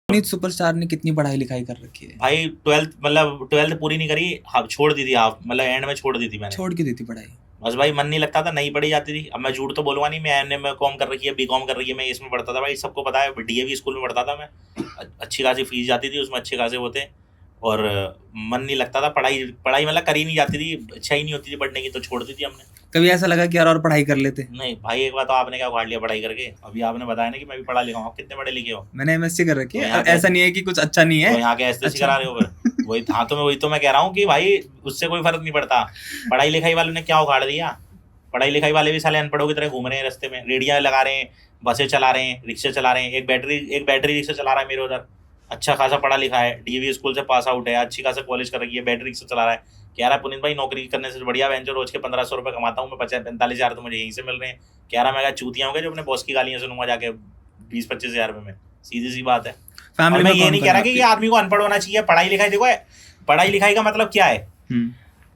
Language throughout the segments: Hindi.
नीत सुपरस्टार ने कितनी पढ़ाई लिखाई कर रखी है? भाई 12th पूरी नहीं करी, छोड़ दी थी हाफ, मतलब एंड में छोड़ दी थी मैंने। छोड़ के दी थी पढ़ाई? बस भाई मन नहीं लगता था, नहीं पढ़ी जाती थी। अब मैं झूठ तो बोलूंगा नहीं, मैं एमए में कॉम कर रखी है, बीकॉम कर रही है, मैं इसमें पढ़ता था भाई, सबको पता है। डीएवी स्कूल में पढ़ता था मैं, अच्छी खासी फीस जाती थी उसमें, अच्छे खासे होते, और मन नहीं लगता था। पढ़ाई मतलब करी नहीं जाती थी, इच्छा ही नहीं होती थी पढ़ने की, तो छोड़ दी थी हमने। कभी ऐसा लगा कि यार और पढ़ाई कर लेते? नहीं भाई, एक बार तो आपने क्या उखाड़ लिया पढ़ाई करके। अभी आपने बताया ना कि मैं भी पढ़ा लिखा हूँ, आप कितने पढ़े लिखे हो? मैंने एमएससी कर रखी है। तो यहाँ ऐसा नहीं है कि कुछ अच्छा नहीं है, तो यहाँ के एसएससी अच्छा। करा रहे हो फिर? वही हाँ, तो मैं वही तो मैं कह रहा हूँ कि भाई उससे कोई फर्क नहीं पड़ता। पढ़ाई लिखाई वालों ने क्या उखाड़ दिया? पढ़ाई लिखाई वाले भी साले अनपढ़ों की तरह घूम रहे हैं रास्ते में, रेडियां लगा रहे हैं, बसें चला रहे हैं, रिक्शे चला रहे हैं। एक बैटरी रिक्शा चला रहा है मेरे उधर, अच्छा खासा पढ़ा लिखा है, डीएवी स्कूल से पास आउट है, अच्छी खासा कॉलेज कर रखी है, बैटरी रिक्शा चला रहा है। कह रहा है पुनीत भाई नौकरी करने से बढ़िया वेंचर, रोज के 1500 रुपये कमाता हूँ मैं, 45,000 तो मुझे यहीं से मिल रहे हैं। कह रहा मैं क्या चूतिया होंगे जो अपने बॉस की गालियां सुनूंगा जाके 20-25 हज़ार में? सीधी सी बात है। और मैं ये नहीं कह रहा कि ये आदमी को अनपढ़ होना चाहिए। पढ़ाई लिखाई देखो, पढ़ाई लिखाई का मतलब क्या है?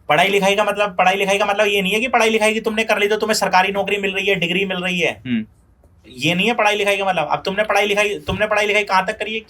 पढ़ाई लिखाई का मतलब ये नहीं है कि पढ़ाई लिखाई की तुमने कर ली तो तुम्हें सरकारी नौकरी मिल रही है, डिग्री मिल रही है। ये नहीं है पढ़ाई लिखाई का मतलब। अब तुमने पढ़ाई लिखाई कहाँ तक करी है,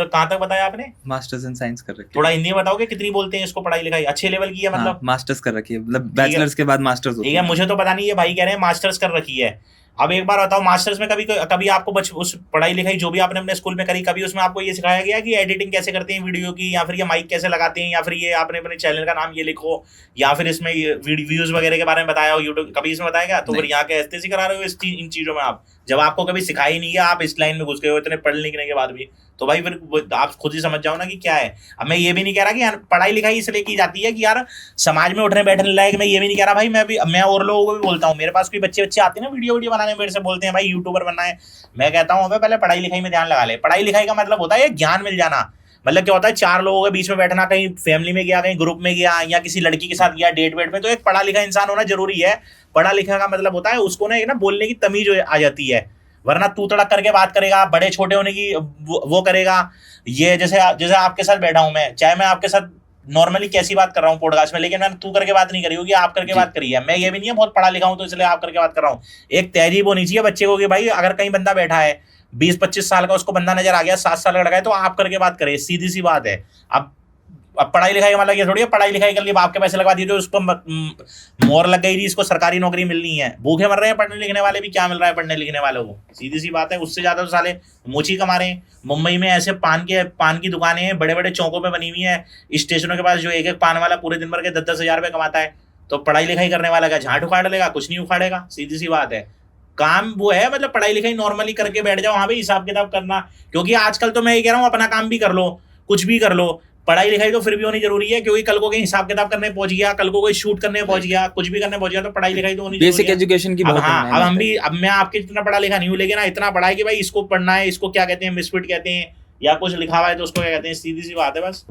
कहाँ तक बताया आपने? मास्टर्स इन साइंस कर रखी है। थोड़ा हिंदी में बताओगे कितनी बोलते हैं इसको? पढ़ाई लिखाई अच्छे लेवल की है मतलब? मास्टर्स कर रखी है, मतलब बैचलर्स के बाद मास्टर्स होती है। ठीक है, मुझे तो पता नहीं है, भाई कह रहे हैं मास्टर्स कर रखी है। अब एक बार बताओ, मास्टर्स में कभी आपको उस पढ़ाई लिखाई जो भी आपने अपने स्कूल में करी, कभी उसमें आपको ये सिखाया गया कि एडिटिंग कैसे करते हैं वीडियो की, या फिर ये माइक कैसे लगाते हैं, या फिर ये आपने अपने चैनल का नाम ये लिखो, या फिर इसमें व्यूज वगैरह के बारे में बताया हो यूट्यूब, कभी इसमें बताया गया? तो फिर यहाँ के एसटीसी करा रहे हो इन चीजों में आप, जब आपको कभी सिखाई नहीं है, आप इस लाइन में घुस गए हो इतने पढ़ लिखने के बाद भी। तो भाई फिर आप खुद ही समझ जाओ ना कि क्या है। अब मैं ये भी नहीं कह रहा कि पढ़ाई लिखाई इसलिए की जाती है कि यार समाज में उठने बैठने लायक, मैं ये भी नहीं कह रहा भाई। मैं और लोगों को भी बोलता हूँ, मेरे पास कोई बच्चे आते हैं ना वीडियो बनाने, मेरे से बोलते हैं भाई यूट्यूबर बनना है। मैं कहता हूँ पहले पढ़ाई लिखाई में ध्यान लगा ले। पढ़ाई लिखाई का मतलब होता है ज्ञान मिल जाना। मतलब क्या होता है, चार लोगों के बीच में बैठना, कहीं फैमिली में गया, कहीं ग्रुप में गया, या किसी लड़की के साथ गया डेट वेट में, तो एक पढ़ा लिखा इंसान होना जरूरी है। पढ़ा लिखा का मतलब होता है उसको ना एक ना बोलने की तमीज आ जाती है, वरना तू तड़क करके बात करेगा, बड़े छोटे होने की वो करेगा। ये जैसे आपके साथ बैठा हूं मैं, चाहे मैं आपके साथ नॉर्मली कैसी बात कर रहा हूँ पॉडकास्ट में, लेकिन मैंने तू करके बात नहीं करी होगी, आप करके बात करी है। मैं ये भी नहीं है बहुत पढ़ा लिखा हूं तो इसलिए आप करके बात कर रहा हूँ। एक तहजीब होनी चाहिए बच्चे को कि भाई अगर कहीं बंदा बैठा है 20-25 साल का, उसको बंदा नजर आ गया 7 साल का लड़का है, तो आप करके बात करे, सीधी सी बात है। अब पढ़ाई लिखाई का मतलब ये थोड़ी है पढ़ाई लिखाई कर ली, आपके पैसे लगवा दिए, तो उसको मोहर लग गई थी, इसको सरकारी नौकरी मिलनी है। भूखे मर रहे हैं पढ़ने लिखने वाले भी, क्या मिल रहा है पढ़ने लिखने वालों को? सीधी सी बात है, उससे ज्यादा तो साले मोची कमा रहे हैं। मुंबई में ऐसे पान की दुकानें हैं, बड़े बड़े चौकों में बनी हुई है, स्टेशनों के पास, जो एक पान वाला पूरे दिन भर के 10-10 हज़ार रुपये कमाता है। तो पढ़ाई लिखाई करने वाला क्या झाट उखाड़ लेगा? कुछ नहीं उखाड़ेगा, सीधी सी बात है। काम वो है, मतलब पढ़ाई लिखाई नॉर्मली करके बैठ जाओ, हाँ भाई हिसाब किताब करना। क्योंकि आजकल तो मैं ये कह रहा हूँ अपना काम भी कर लो, कुछ भी कर लो, पढ़ाई लिखाई तो फिर भी होनी जरूरी है। क्योंकि कल को कहीं हिसाब किताब करने पहुंच गया, कल को कोई शूट करने पहुंच गया, कुछ भी करने पहुंच गया, तो पढ़ाई लिखाई तो होनी जरूरी है। बेसिक एजुकेशन की बहुत हाँ, अब मैं आपके इतना पढ़ा लिखा नहीं हूँ, लेकिन इतना पढ़ा है कि भाई इसको पढ़ना है, इसको क्या कहते हैं, मिसफिट कहते हैं, या कुछ लिखा हुआ है तो उसको क्या कहते हैं, सीधी सी बात है बस।